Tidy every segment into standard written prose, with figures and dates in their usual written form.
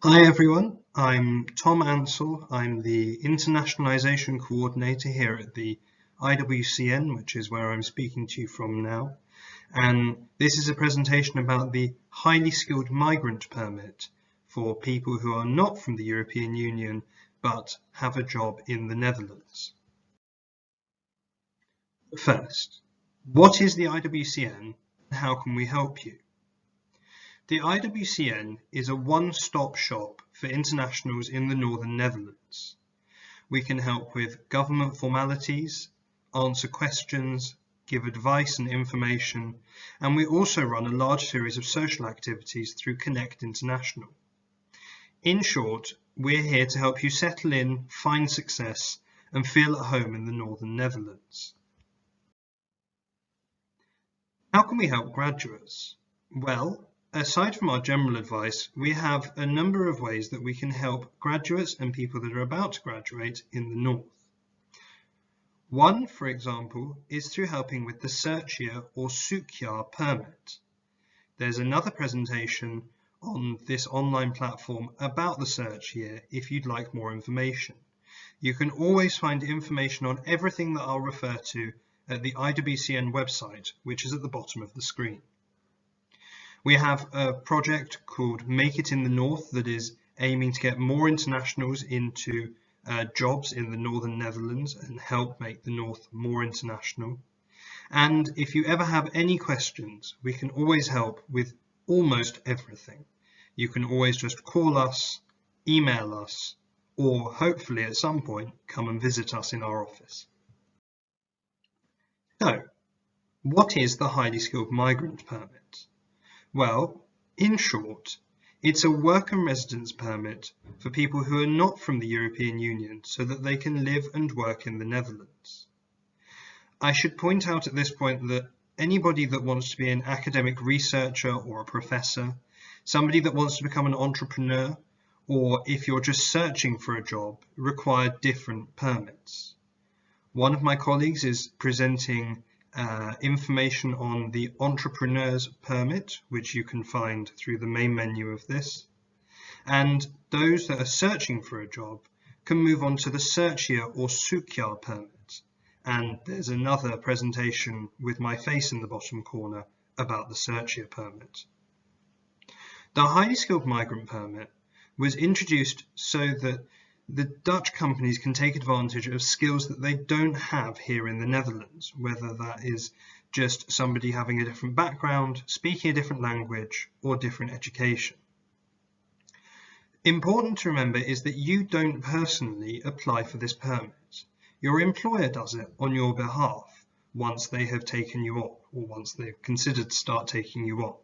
Hi everyone, I'm Tom Ansell. I'm the Internationalization Coordinator here at the IWCN, which is where I'm speaking to you from now. And this is a presentation about the highly skilled migrant permit for people who are not from the European Union but have a job in the Netherlands. First, what is the IWCN and how can we help you? The IWCN is a one-stop shop for internationals in the Northern Netherlands. We can help with government formalities, answer questions, give advice and information, and we also run a large series of social activities through Connect International. In short, we're here to help you settle in, find success, and feel at home in the Northern Netherlands. How can we help graduates? Well, aside from our general advice, we have a number of ways that we can help graduates and people that are about to graduate in the North. One, for example, is through helping with the search year or zoekjaar permit. There's another presentation on this online platform about the search year if you'd like more information. You can always find information on everything that I'll refer to at the IWCN website, which is at the bottom of the screen. We have a project called Make It in the North that is aiming to get more internationals into jobs in the Northern Netherlands and help make the North more international. And if you ever have any questions, we can always help with almost everything. You can always just call us, email us, or hopefully at some point come and visit us in our office. So, what is the highly skilled migrant permit? Well, in short, it's a work and residence permit for people who are not from the European Union so that they can live and work in the Netherlands. I should point out at this point that anybody that wants to be an academic researcher or a professor, somebody that wants to become an entrepreneur, or if you're just searching for a job, require different permits. One of my colleagues is presenting information on the entrepreneur's permit, which you can find through the main menu of this. And those that are searching for a job can move on to the search year or zoekjaar permit. And there's another presentation with my face in the bottom corner about the search year permit. The highly skilled migrant permit was introduced so that the Dutch companies can take advantage of skills that they don't have here in the Netherlands, whether that is just somebody having a different background, speaking a different language, or different education. Important to remember is that you don't personally apply for this permit. Your employer does it on your behalf once they have taken you on, or once they've considered to start taking you on.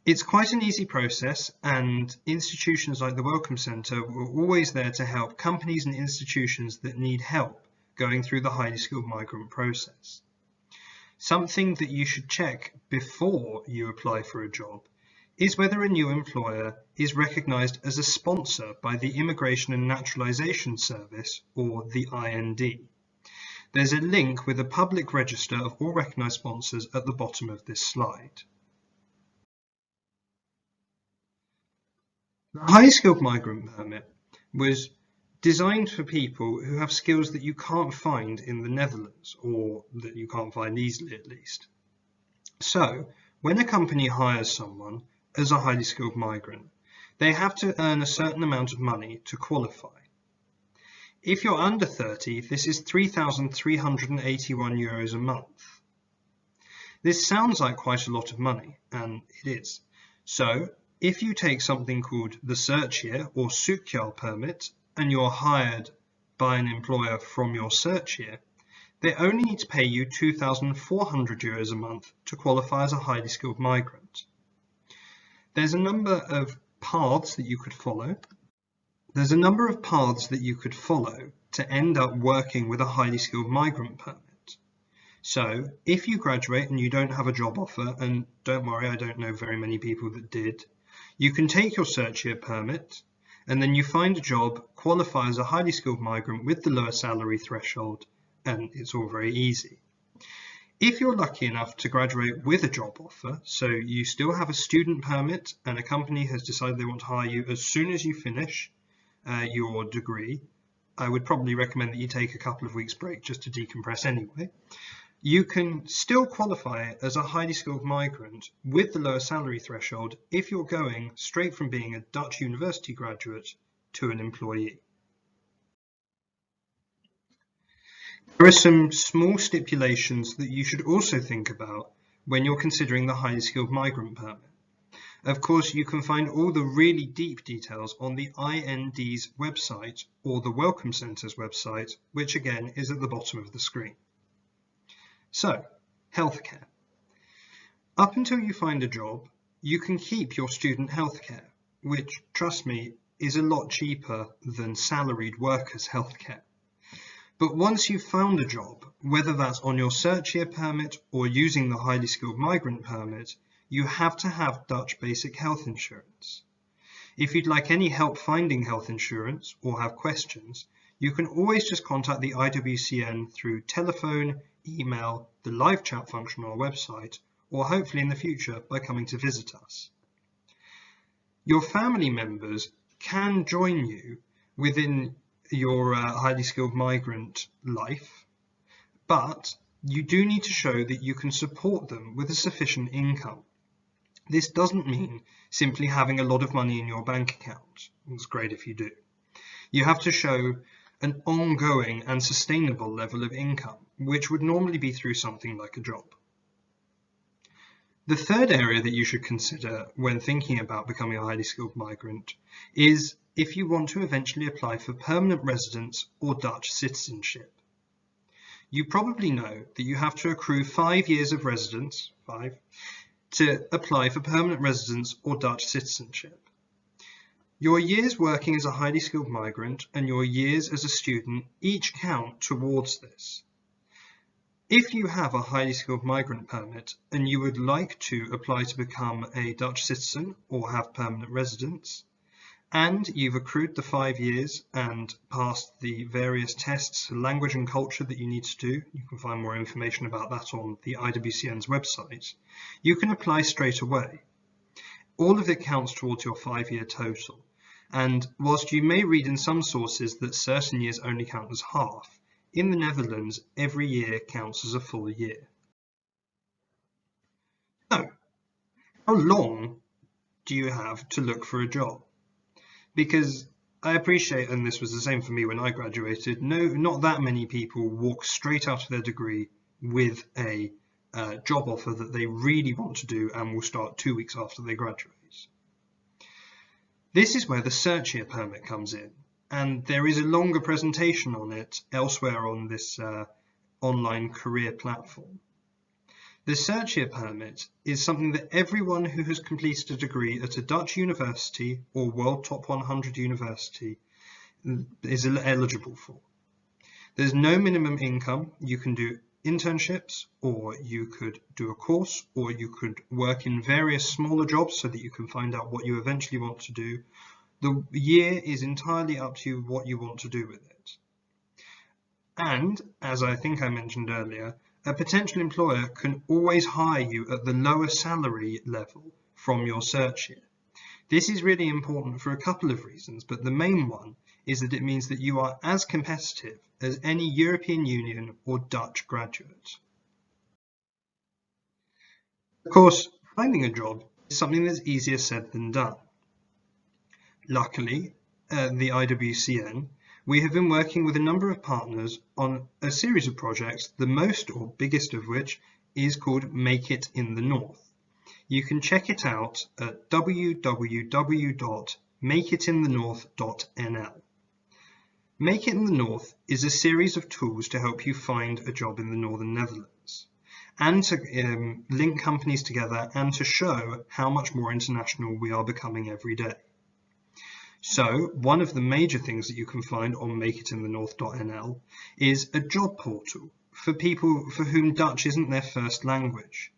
It's quite an easy process, and institutions like the Welcome Centre are always there to help companies and institutions that need help going through the highly skilled migrant process. Something that you should check before you apply for a job is whether a new employer is recognised as a sponsor by the Immigration and Naturalisation Service, or the IND. There's a link with a public register of all recognised sponsors at the bottom of this slide. The highly skilled migrant permit was designed for people who have skills that you can't find in the Netherlands, or that you can't find easily at least. So, when a company hires someone as a highly skilled migrant, they have to earn a certain amount of money to qualify. If you're under 30, this is €3,381 a month. This sounds like quite a lot of money, and it is. So, if you take something called the search year or zoekjaar permit and you're hired by an employer from your search year, they only need to pay you €2,400 a month to qualify as a highly skilled migrant. There's a number of paths that you could follow. To end up working with a highly skilled migrant permit. So if you graduate and you don't have a job offer, and don't worry, I don't know very many people that did, you can take your search year permit and then you find a job, qualify as a highly skilled migrant with the lower salary threshold, and it's all very easy. If you're lucky enough to graduate with a job offer, so you still have a student permit and a company has decided they want to hire you as soon as you finish your degree, I would probably recommend that you take a couple of weeks break just to decompress anyway. You can still qualify as a highly skilled migrant with the lower salary threshold if you're going straight from being a Dutch university graduate to an employee. There are some small stipulations that you should also think about when you're considering the highly skilled migrant permit. Of course, you can find all the really deep details on the IND's website or the Welcome Centre's website, which again is at the bottom of the screen. So, healthcare. Up until you find a job, you can keep your student healthcare, which, trust me, is a lot cheaper than salaried workers' healthcare. But once you've found a job, whether that's on your search year permit or using the highly skilled migrant permit, you have to have Dutch basic health insurance. If you'd like any help finding health insurance or have questions, you can always just contact the IWCN through telephone, email, the live chat function on our website, or hopefully in the future by coming to visit us. Your family members can join you within your highly skilled migrant life, but you do need to show that you can support them with a sufficient income. This doesn't mean simply having a lot of money in your bank account. It's great if you do. You have to show an ongoing and sustainable level of income, which would normally be through something like a job. The third area that you should consider when thinking about becoming a highly skilled migrant is if you want to eventually apply for permanent residence or Dutch citizenship. You probably know that you have to accrue 5 years of residence, to apply for permanent residence or Dutch citizenship. Your years working as a highly skilled migrant and your years as a student each count towards this. If you have a highly skilled migrant permit and you would like to apply to become a Dutch citizen or have permanent residence, and you've accrued the 5 years and passed the various tests, language and culture that you need to do, you can find more information about that on the IWCN's website, you can apply straight away. All of it counts towards your 5-year total, and whilst you may read in some sources that certain years only count as half, in the Netherlands every year counts as a full year. So, how long do you have to look for a job? Because I appreciate, and this was the same for me when I graduated, not that many people walk straight out of their degree with a job offer that they really want to do and will start 2 weeks after they graduate. This is where the search year permit comes in, and there is a longer presentation on it elsewhere on this online career platform. The search year permit is something that everyone who has completed a degree at a Dutch university or World Top 100 university is eligible for. There's no minimum income. You can do internships, or you could do a course, or you could work in various smaller jobs so that you can find out what you eventually want to do. The year is entirely up to you what you want to do with it. And, as I think I mentioned earlier, a potential employer can always hire you at the lower salary level from your search year. This is really important for a couple of reasons, but the main one is that it means that you are as competitive as any European Union or Dutch graduate. Of course, finding a job is something that's easier said than done. Luckily, the IWCN, we have been working with a number of partners on a series of projects, the most or biggest of which is called Make It in the North. You can check it out at www.makeitinthenorth.nl. Make It in the North is a series of tools to help you find a job in the Northern Netherlands, and to link companies together and to show how much more international we are becoming every day. So, one of the major things that you can find on makeitinthenorth.nl is a job portal for people for whom Dutch isn't their first language.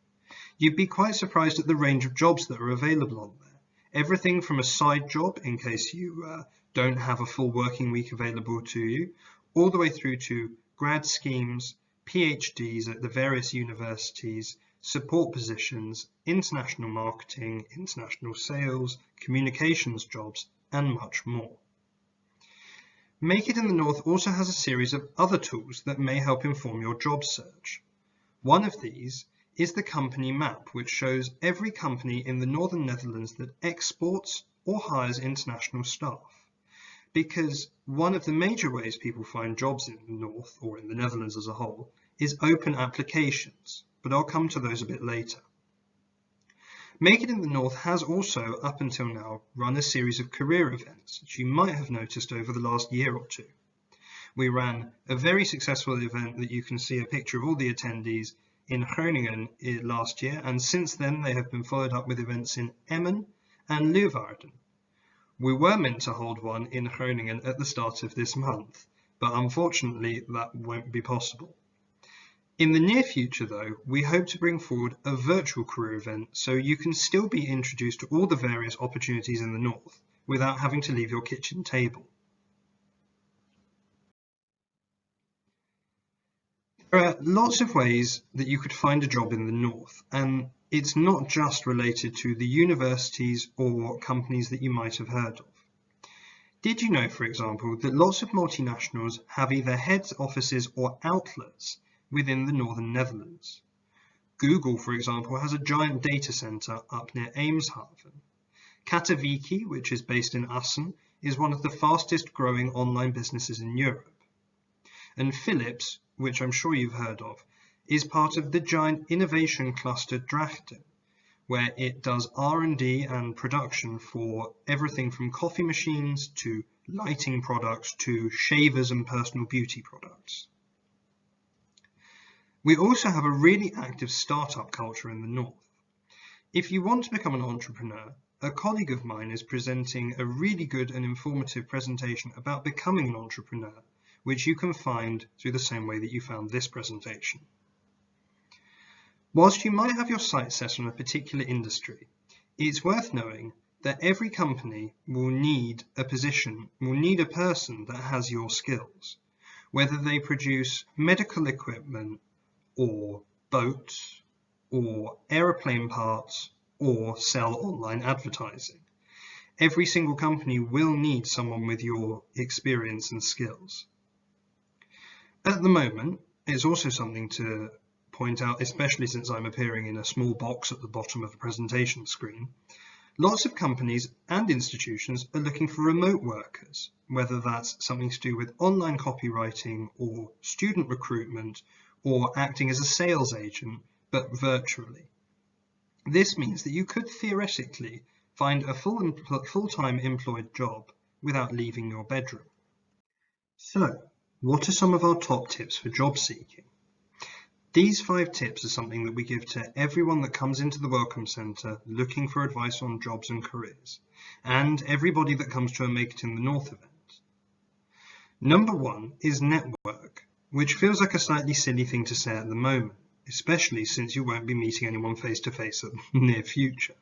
You'd be quite surprised at the range of jobs that are available on there. Everything from a side job, in case you don't have a full working week available to you, all the way through to grad schemes, PhDs at the various universities, support positions, international marketing, international sales, communications jobs, and much more. Make It in the North also has a series of other tools that may help inform your job search. One of these is the company map, which shows every company in the Northern Netherlands that exports or hires international staff. Because one of the major ways people find jobs in the North, or in the Netherlands as a whole, is open applications, but I'll come to those a bit later. Make It in the North has also, up until now, run a series of career events, which you might have noticed over the last year or two. We ran a very successful event that you can see a picture of all the attendees in Groningen last year, and since then they have been followed up with events in Emmen and Leeuwarden. We were meant to hold one in Groningen at the start of this month, but unfortunately that won't be possible. In the near future though, we hope to bring forward a virtual career event so you can still be introduced to all the various opportunities in the North without having to leave your kitchen table. There are lots of ways that you could find a job in the North, and it's not just related to the universities or companies that you might have heard of. Did you know, for example, that lots of multinationals have either head offices or outlets within the Northern Netherlands? Google, for example, has a giant data centre up near Eemshaven. Katowiki, which is based in Assen, is one of the fastest growing online businesses in Europe. And Philips, which I'm sure you've heard of, is part of the giant innovation cluster Drachten, where it does R&D and production for everything from coffee machines to lighting products to shavers and personal beauty products. We also have a really active startup culture in the North. If you want to become an entrepreneur, a colleague of mine is presenting a really good and informative presentation about becoming an entrepreneur, which you can find through the same way that you found this presentation. Whilst you might have your sights set on a particular industry, it's worth knowing that every company will need a person that has your skills, whether they produce medical equipment or boats or aeroplane parts or sell online advertising. Every single company will need someone with your experience and skills. At the moment, it's also something to point out, especially since I'm appearing in a small box at the bottom of the presentation screen, lots of companies and institutions are looking for remote workers, whether that's something to do with online copywriting or student recruitment or acting as a sales agent, but virtually. This means that you could theoretically find a full-time employed job without leaving your bedroom. So, what are some of our top tips for job seeking? These 5 tips are something that we give to everyone that comes into the Welcome Centre looking for advice on jobs and careers, and everybody that comes to a Make It in the North event. Number 1 is network, which feels like a slightly silly thing to say at the moment, especially since you won't be meeting anyone face-to-face in the near future.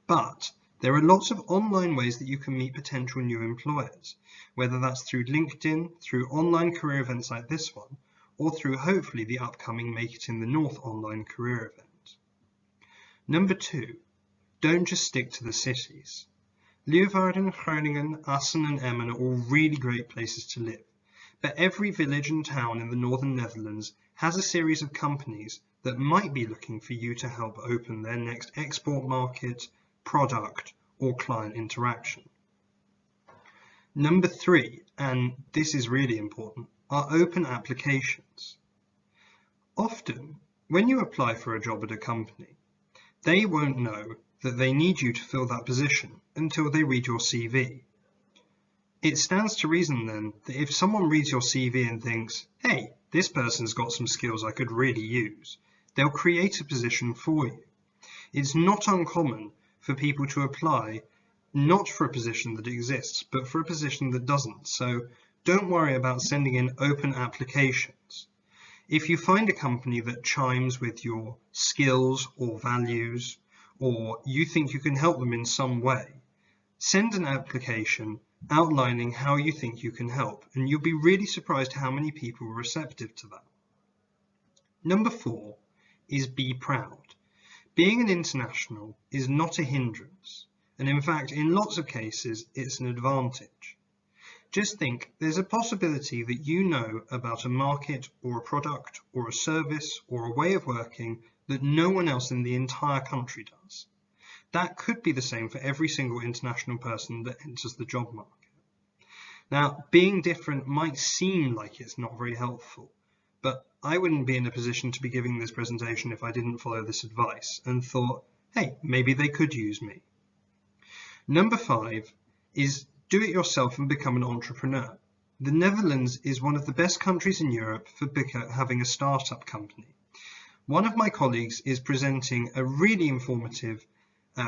But there are lots of online ways that you can meet potential new employers, whether that's through LinkedIn, through online career events like this one, or through hopefully the upcoming Make It in the North online career event. Number 2, don't just stick to the cities. Leeuwarden, Groningen, Assen and Emmen are all really great places to live, but every village and town in the Northern Netherlands has a series of companies that might be looking for you to help open their next export market, product or client interaction. Number 3, and this is really important, are open applications. Often, when you apply for a job at a company, they won't know that they need you to fill that position until they read your CV. It stands to reason then that if someone reads your CV and thinks, hey, this person's got some skills I could really use, they'll create a position for you. It's not uncommon for people to apply not for a position that exists, but for a position that doesn't. So don't worry about sending in open applications. If you find a company that chimes with your skills or values, or you think you can help them in some way, send an application outlining how you think you can help, and you'll be really surprised how many people are receptive to that. Number 4 is be proud. Being an international is not a hindrance, and in fact, in lots of cases, it's an advantage. Just think, there's a possibility that you know about a market or a product or a service or a way of working that no one else in the entire country does. That could be the same for every single international person that enters the job market. Now, being different might seem like it's not very helpful, but I wouldn't be in a position to be giving this presentation if I didn't follow this advice and thought, hey, maybe they could use me. Number 5 is do it yourself and become an entrepreneur. The Netherlands is one of the best countries in Europe for having a startup company. One of my colleagues is presenting a really informative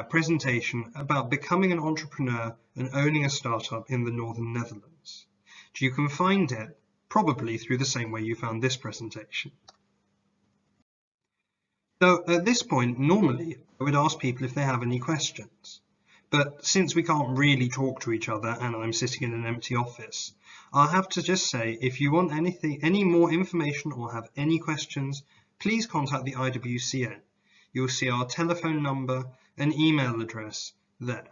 presentation about becoming an entrepreneur and owning a startup in the Northern Netherlands. You can find it probably through the same way you found this presentation. So at this point, normally I would ask people if they have any questions. But since we can't really talk to each other and I'm sitting in an empty office, I'll have to just say, if you want any more information or have any questions, please contact the IWCN. You'll see our telephone number and email address there.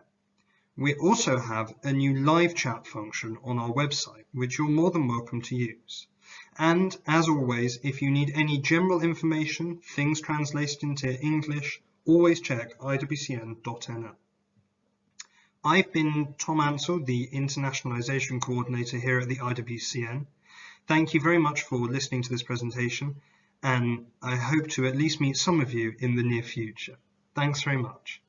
We also have a new live chat function on our website, which you're more than welcome to use. And as always, if you need any general information, things translated into English, always check iwcn.nl. I've been Tom Ansell, the Internationalization Coordinator here at the IWCN. Thank you very much for listening to this presentation, and I hope to at least meet some of you in the near future. Thanks very much.